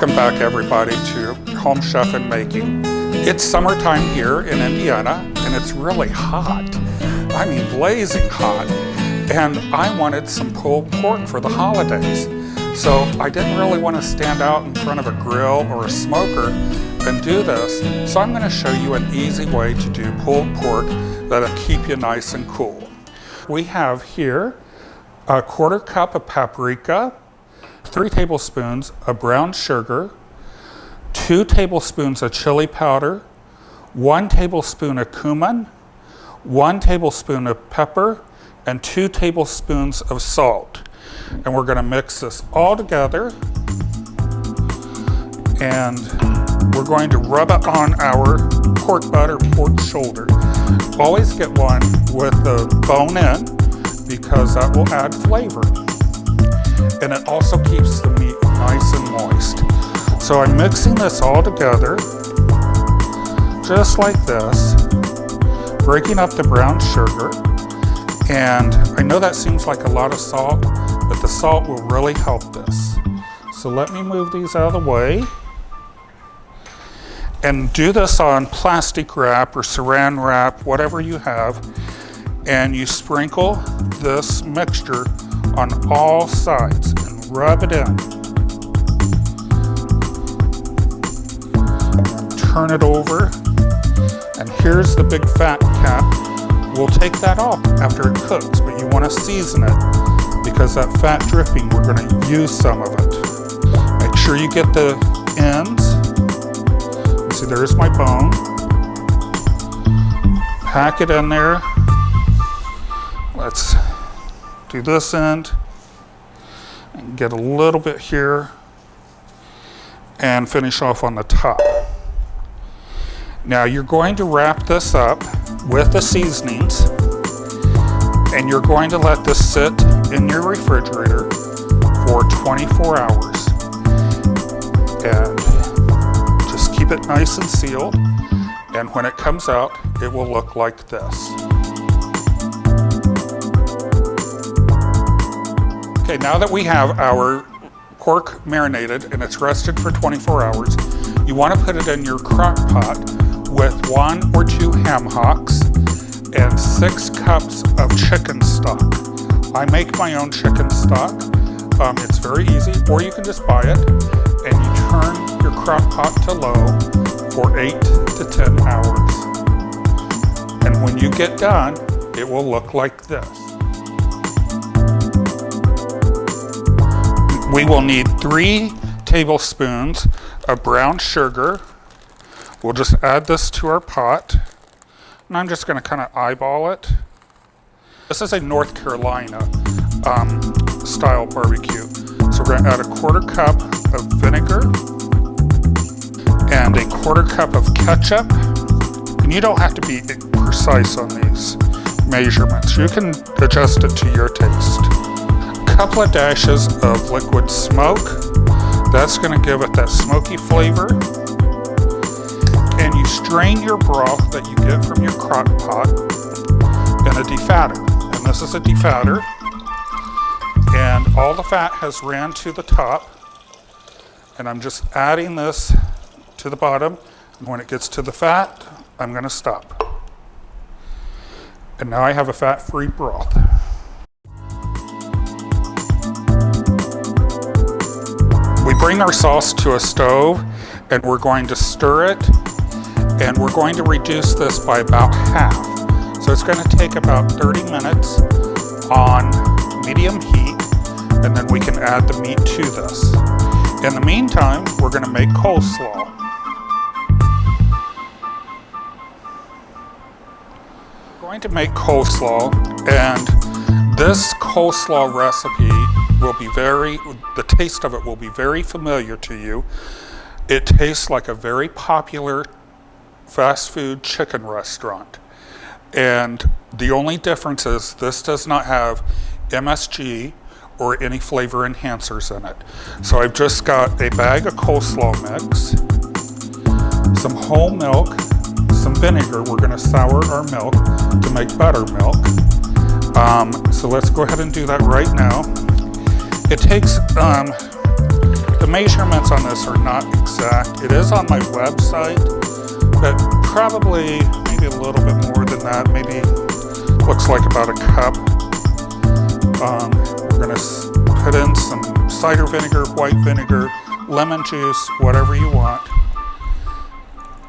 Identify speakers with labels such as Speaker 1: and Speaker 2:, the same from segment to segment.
Speaker 1: Welcome back everybody to Home Chef and Making. It's summertime here in Indiana and it's really hot. I mean blazing hot. And I wanted some pulled pork for the holidays. So I didn't really want to stand out in front of a grill or a smoker and do this. So I'm going to show you an easy way to do pulled pork that'll keep you nice and cool. We have here a 1/4 cup of paprika, 3 tablespoons of brown sugar, 2 tablespoons of chili powder, 1 tablespoon of cumin, 1 tablespoon of pepper, and 2 tablespoons of salt. And we're going to mix this all together and we're going to rub it on our pork butt or pork shoulder. Always get one with the bone in because that will add flavor. And it also keeps the meat nice and moist. So I'm mixing this all together, just like this, breaking up the brown sugar. And I know that seems like a lot of salt, but the salt will really help this. So let me move these out of the way. And do this on plastic wrap or saran wrap, whatever you have. And you sprinkle this mixture on all sides and rub it in. And turn it over. And here's the big fat cap. We'll take that off after it cooks, but you want to season it because that fat dripping, we're going to use some of it. Make sure you get the ends. See, there's my bone. Pack it in there. Let's do this end and get a little bit here and finish off on the top. Now you're going to wrap this up with the seasonings and you're going to let this sit in your refrigerator for 24 hours and just keep it nice and sealed, and when it comes out it will look like this. Okay, now that we have our pork marinated and it's rested for 24 hours, you want to put it in your crock pot with 1 or 2 ham hocks and 6 cups of chicken stock. I make my own chicken stock. It's very easy, or you can just buy it and you turn your crock pot to low for 8 to 10 hours. And when you get done, it will look like this. We will need 3 tablespoons of brown sugar. We'll just add this to our pot. And I'm just going to kind of eyeball it. This is a North Carolina style barbecue. So we're going to add a 1/4 cup of vinegar and a 1/4 cup of ketchup. And you don't have to be precise on these measurements. You can adjust it to your taste. Couple of dashes of liquid smoke. That's going to give it that smoky flavor. And you strain your broth that you get from your crock pot in a defatter. And this is a defatter. And all the fat has ran to the top. And I'm just adding this to the bottom. And when it gets to the fat, I'm going to stop. And now I have a fat-free broth. We bring our sauce to a stove and we're going to stir it, and we're going to reduce this by about half. So it's going to take about 30 minutes on medium heat, and then we can add the meat to this. In the meantime, we're going to make coleslaw. We're going to make coleslaw, and this coleslaw recipe will be the taste of it will be very familiar to you. It tastes like a very popular fast food chicken restaurant. And the only difference is this does not have MSG or any flavor enhancers in it. So I've just got a bag of coleslaw mix, some whole milk, some vinegar. We're going to sour our milk to make buttermilk. So let's go ahead and do that right now. It takes the measurements on this are not exact. It is on my website, but probably maybe a little bit more than that. Maybe looks like about a cup. We're going to put in some cider vinegar, white vinegar, lemon juice, whatever you want,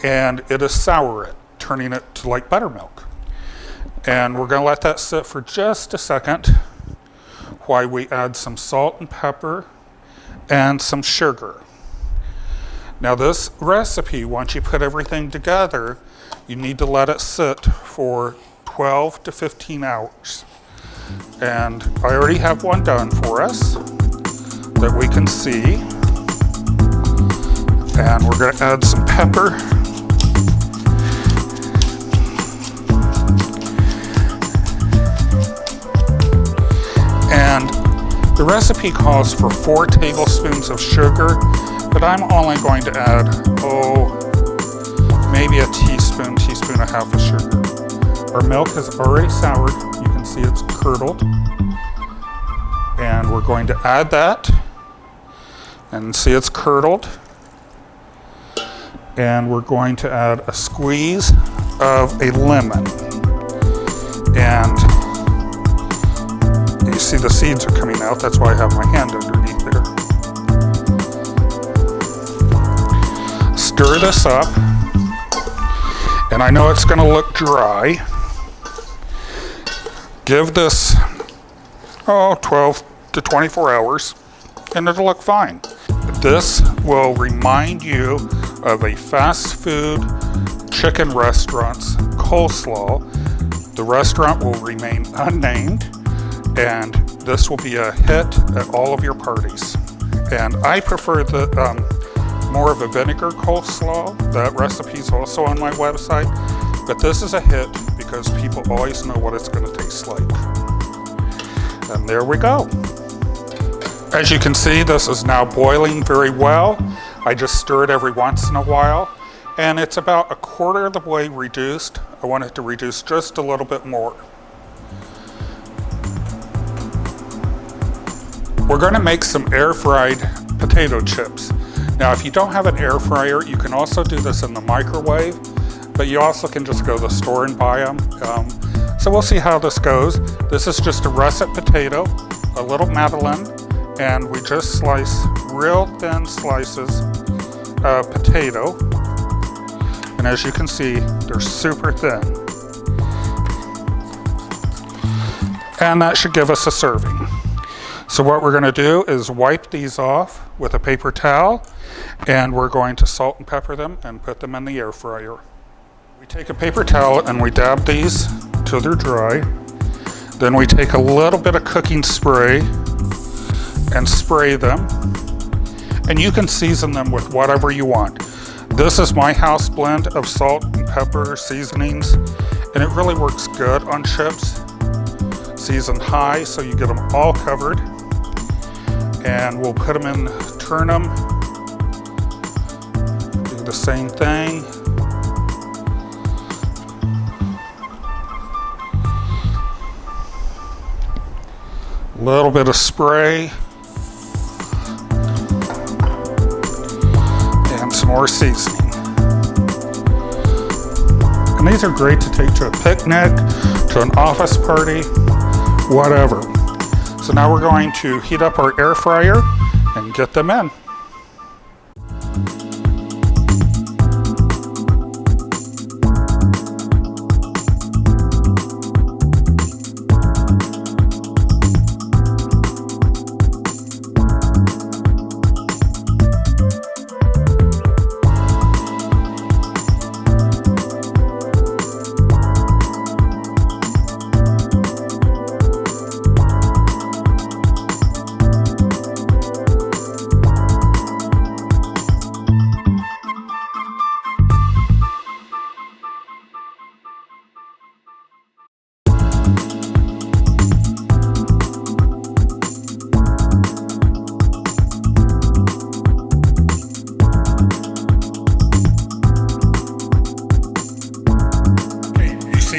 Speaker 1: and it'll sour it, turning it to like buttermilk. And we're going to let that sit for just a second while we add some salt and pepper and some sugar. Now this recipe, once you put everything together, you need to let it sit for 12 to 15 hours. And I already have one done for us that we can see. And we're going to add some pepper. And the recipe calls for 4 tablespoons of sugar, but I'm only going to add, maybe a teaspoon and a half of sugar. Our milk is already soured. You can see it's curdled. And we're going to add that. And see it's curdled. And we're going to add a squeeze of a lemon. And you see the seeds are coming out. That's why I have my hand underneath there. Stir this up. And I know it's going to look dry. Give this, 12 to 24 hours, and it'll look fine. This will remind you of a fast food chicken restaurant's coleslaw. The restaurant will remain unnamed, and this will be a hit at all of your parties. And I prefer the more of a vinegar coleslaw. That recipe is also on my website, but this is a hit because people always know what it's going to taste like. And there we go. As you can see, this is now boiling very well. I just stir it every once in a while, and it's about a quarter of the way reduced. I want it to reduce just a little bit more. We're going to make some air-fried potato chips. Now, if you don't have an air fryer, you can also do this in the microwave, but you also can just go to the store and buy them. So we'll see how this goes. This is just a russet potato, a little madeleine, and we just slice real thin slices of potato. And as you can see, they're super thin. And that should give us a serving. So what we're going to do is wipe these off with a paper towel, and we're going to salt and pepper them and put them in the air fryer. We take a paper towel and we dab these till they're dry. Then we take a little bit of cooking spray and spray them. And you can season them with whatever you want. This is my house blend of salt and pepper seasonings, and it really works good on chips. Seasoned high so you get them all covered. And we'll put them in, turn them, do the same thing. A little bit of spray. And some more seasoning. And these are great to take to a picnic, to an office party, whatever. So now we're going to heat up our air fryer and get them in.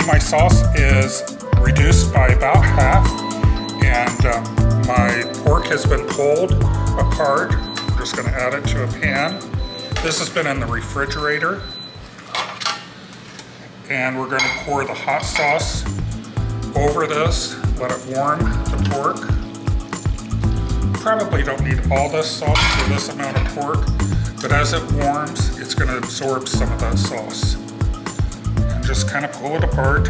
Speaker 1: My sauce is reduced by about half, and my pork has been pulled apart, just going to add it to a pan. This has been in the refrigerator. And we're going to pour the hot sauce over this, let it warm the pork. Probably don't need all this sauce for this amount of pork, but as it warms, it's going to absorb some of that sauce. And just kind of pull it apart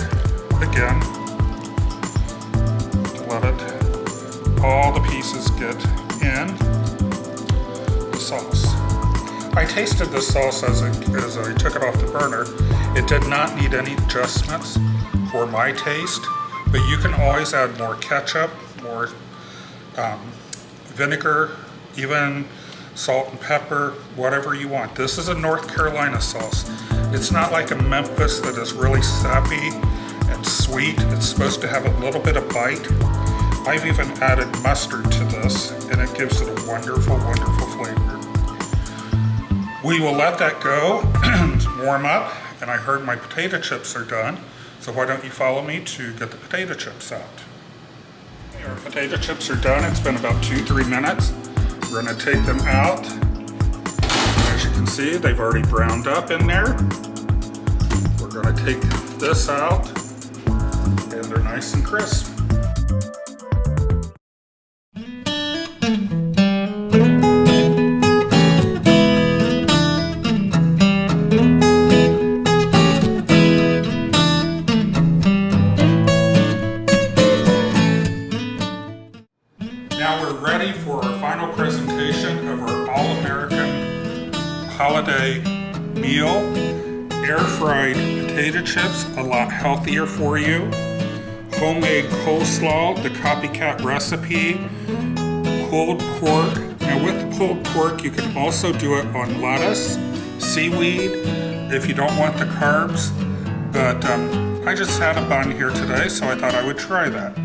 Speaker 1: again to let it, all the pieces get in the sauce. I tasted this sauce as I took it off the burner. It did not need any adjustments for my taste, but you can always add more ketchup, more vinegar, even salt and pepper, whatever you want. This is a North Carolina sauce. It's not like a Memphis that is really sappy and sweet. It's supposed to have a little bit of bite. I've even added mustard to this, and it gives it a wonderful, wonderful flavor. We will let that go and warm up, and I heard my potato chips are done, so why don't you follow me to get the potato chips out. Okay, our potato chips are done. It's been about 2-3 minutes. We're going to take them out. As you can see, they've already browned up in there. We're going to take this out, and they're nice and crisp. Now we're ready for our final presentation of our all-American holiday meal. Air-fried potato chips, a lot healthier for you. Homemade coleslaw, the copycat recipe. Pulled pork. Now with the pulled pork, you can also do it on lettuce, seaweed, if you don't want the carbs. But I just had a bun here today, so I thought I would try that.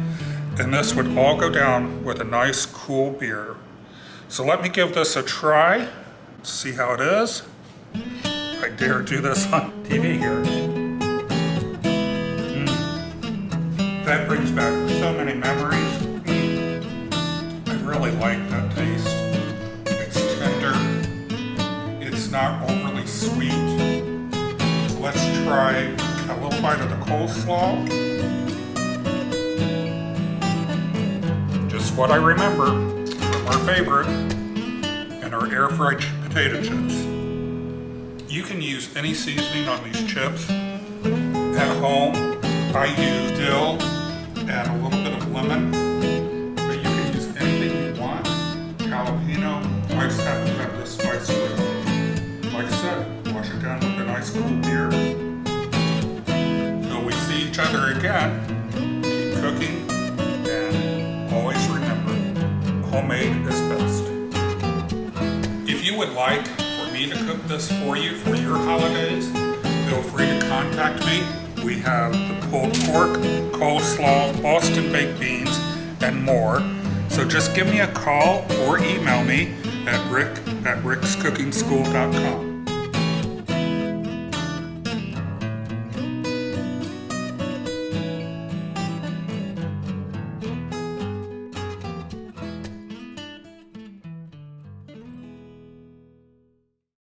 Speaker 1: And this would all go down with a nice cool beer. So let me give this a try, see how it is. I dare do this on TV here. That brings back so many memories. I really like that taste. It's tender. It's not overly sweet. So let's try a little bite of the coleslaw. What I remember from our favorite and our air-fried potato chips. You can use any seasoning on these chips. At home, I use dill and a little bit of lemon, but you can use anything you want. Jalapeno, I just happen to have this spice with it. Like I said, wash it down with a nice cool beer. Till we see each other again, keep cooking. Always remember, homemade is best. If you would like for me to cook this for you for your holidays, feel free to contact me. We have the pulled pork, coleslaw, Boston baked beans, and more. So just give me a call or email me at rick@rickscookingschool.com.